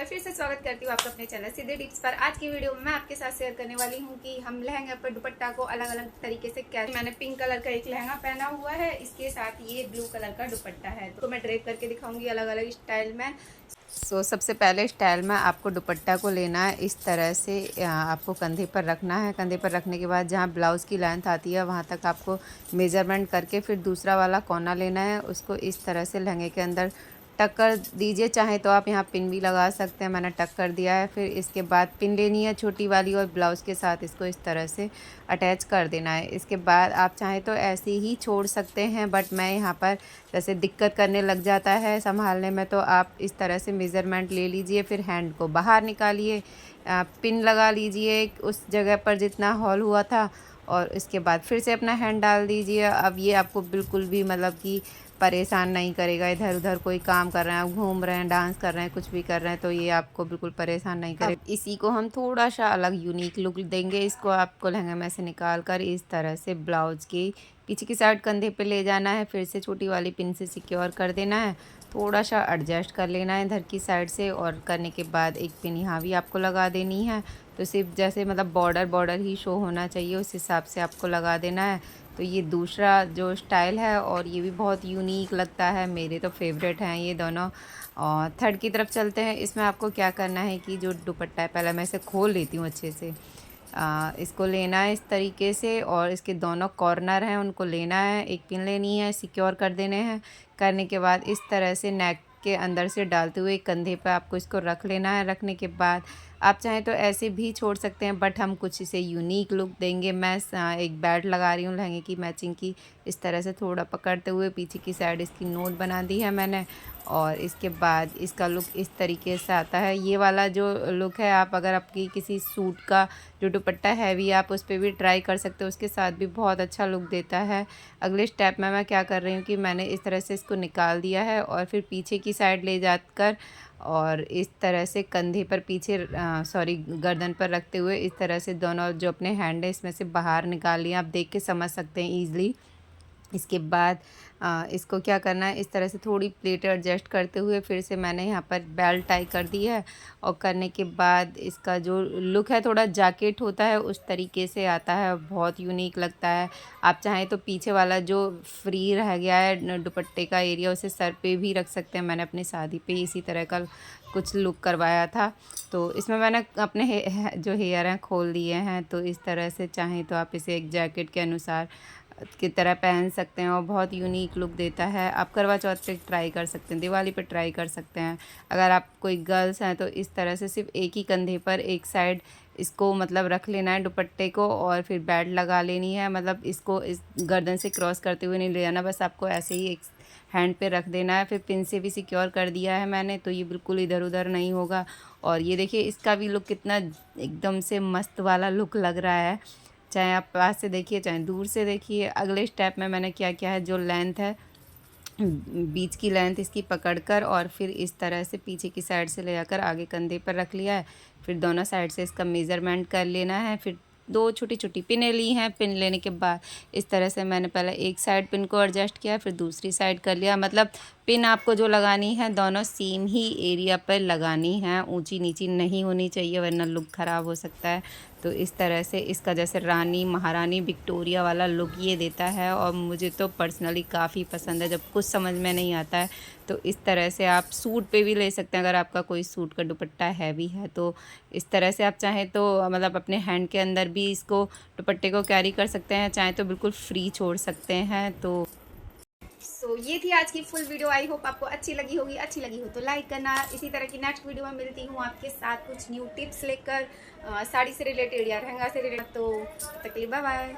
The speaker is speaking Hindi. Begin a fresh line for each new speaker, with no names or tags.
बार फिर से स्वागत करती हूँ आपका अपने चैनल सीधे टिप्स पर। आज की वीडियो में मैं आपके साथ शेयर करने वाली हूँ कि हम लहंगे पर दुपट्टा को अलग अलग तरीके से क्या। मैंने पिंक कलर का एक लहंगा पहना हुआ है, इसके साथ ये ब्लू कलर का दुपट्टा है, तो मैं ड्रेप करके दिखाऊंगी अलग अलग स्टाइल में। सबसे पहले स्टाइल में आपको दुपट्टा को लेना है, इस तरह से आपको कंधे पर रखना है। कंधे पर रखने के बाद जहाँ ब्लाउज़ की लेंथ आती है वहाँ तक आपको मेज़रमेंट करके फिर दूसरा वाला कोना लेना है, उसको इस तरह से लहंगे के अंदर टक कर दीजिए। चाहे तो आप यहाँ पिन भी लगा सकते हैं, मैंने टक कर दिया है। फिर इसके बाद पिन लेनी है छोटी वाली और ब्लाउज़ के साथ इसको इस तरह से अटैच कर देना है। इसके बाद आप चाहें तो ऐसे ही छोड़ सकते हैं, बट मैं यहाँ पर जैसे दिक्कत करने लग जाता है संभालने में, तो आप इस तरह से मेज़रमेंट ले लीजिए। फिर हैंड को बाहर निकालिए, पिन लगा लीजिए उस जगह पर जितना हॉल हुआ था, और इसके बाद फिर से अपना हैंड डाल दीजिए। अब ये आपको बिल्कुल भी मतलब कि परेशान नहीं करेगा। इधर उधर कोई काम कर रहे हैं, घूम रहे हैं, डांस कर रहे हैं, कुछ भी कर रहे हैं, तो ये आपको बिल्कुल परेशान नहीं करेगा। इसी को हम थोड़ा सा अलग यूनिक लुक देंगे। इसको आपको लहंगे में से निकाल कर इस तरह से ब्लाउज़ की पीछे की साइड कंधे पे ले जाना है, फिर से छोटी वाली पिन से सिक्योर कर देना है। थोड़ा सा एडजस्ट कर लेना है इधर की साइड से, और करने के बाद एक पिन यहाँ भी आपको लगा देनी है। तो सिर्फ जैसे मतलब बॉर्डर ही शो होना चाहिए उस हिसाब से आपको लगा देना है। तो ये दूसरा जो स्टाइल है, और ये भी बहुत यूनिक लगता है, मेरे तो फेवरेट हैं ये दोनों। और थर्ड की तरफ चलते हैं। इसमें आपको क्या करना है कि जो दुपट्टा है, पहले मैं इसे खोल लेती हूँ अच्छे से। इसको लेना है इस तरीके से, और इसके दोनों कॉर्नर हैं उनको लेना है, एक पिन लेनी है, सिक्योर कर देने हैं। करने के बाद इस तरह से नेक के अंदर से डालते हुए कंधे पर आपको इसको रख लेना है। रखने के बाद आप चाहें तो ऐसे भी छोड़ सकते हैं, बट हम कुछ इसे यूनिक लुक देंगे। मैं एक बेल्ट लगा रही हूँ लहंगे की मैचिंग की, इस तरह से थोड़ा पकड़ते हुए पीछे की साइड इसकी नोट बना दी है मैंने। और इसके बाद इसका लुक इस तरीके से आता है। ये वाला जो लुक है, आप अगर आपकी किसी सूट का जो दुपट्टा हैवी, आप उस पर भी ट्राई कर सकते हो, उसके साथ भी बहुत अच्छा लुक देता है। अगले स्टेप में मैं क्या कर रही हूँ कि मैंने इस तरह से इसको निकाल दिया है, और फिर पीछे की साइड ले जाकर और इस तरह से कंधे पर पीछे गर्दन पर रखते हुए इस तरह से दोनों जो अपने हैंड है इसमें से बाहर निकाल लिए। आप देख के समझ सकते हैं ईज़िली। इसके बाद इसको क्या करना है, इस तरह से थोड़ी प्लेट एडजस्ट करते हुए फिर से मैंने यहाँ पर बेल्ट टाई कर दी है। और करने के बाद इसका जो लुक है, थोड़ा जैकेट होता है उस तरीके से आता है, बहुत यूनिक लगता है। आप चाहें तो पीछे वाला जो फ्री रह गया है दुपट्टे का एरिया, उसे सर पे भी रख सकते हैं। मैंने अपनी शादी पे इसी तरह का कुछ लुक करवाया था, तो इसमें मैंने अपने जो हेयर हैं खोल दिए हैं। तो इस तरह से चाहें तो आप इसे एक जैकेट के अनुसार की तरह पहन सकते हैं, और बहुत यूनिक लुक देता है। आप करवा चौथ पे ट्राई कर सकते हैं, दिवाली पे ट्राई कर सकते हैं। अगर आप कोई गर्ल्स हैं तो इस तरह से सिर्फ एक ही कंधे पर एक साइड इसको मतलब रख लेना है दुपट्टे को, और फिर बेल्ट लगा लेनी है। मतलब इसको इस गर्दन से क्रॉस करते हुए नहीं ले जाना, बस आपको ऐसे ही एक हैंड पे रख देना है। फिर पिन से भी सिक्योर कर दिया है मैंने, तो ये बिल्कुल इधर उधर नहीं होगा। और ये देखिए इसका भी लुक कितना एकदम से मस्त वाला लुक लग रहा है, चाहे आप पास से देखिए चाहे दूर से देखिए। अगले स्टेप में मैंने क्या किया है, जो लेंथ है बीच की लेंथ इसकी पकड़कर और फिर इस तरह से पीछे की साइड से ले जाकर आगे कंधे पर रख लिया है। फिर दोनों साइड से इसका मेज़रमेंट कर लेना है। फिर दो छोटी छोटी पिनें ली हैं। पिन लेने के बाद इस तरह से मैंने पहले एक साइड पिन को एडजस्ट किया, फिर दूसरी साइड कर लिया। मतलब पिन आपको जो लगानी है दोनों सेम ही एरिया पर लगानी है, ऊंची नीची नहीं होनी चाहिए, वरना लुक ख़राब हो सकता है। तो इस तरह से इसका जैसे रानी महारानी विक्टोरिया वाला लुक ये देता है, और मुझे तो पर्सनली काफ़ी पसंद है। जब कुछ समझ में नहीं आता है तो इस तरह से आप सूट पे भी ले सकते हैं। अगर आपका कोई सूट का दुपट्टा हैवी है तो इस तरह से आप चाहें तो मतलब अपने हैंड के अंदर भी इसको दुपट्टे को कैरी कर सकते हैं, चाहें तो बिल्कुल फ्री छोड़ सकते हैं। तो ये थी आज की फुल वीडियो। आई होप आपको अच्छी लगी होगी। अच्छी लगी हो तो लाइक करना। इसी तरह की नेक्स्ट वीडियो में मिलती हूँ आपके साथ कुछ न्यू टिप्स लेकर, साड़ी से रिलेटेड या लहंगा से रिलेटेड। तो तक के लिए बाय बाय।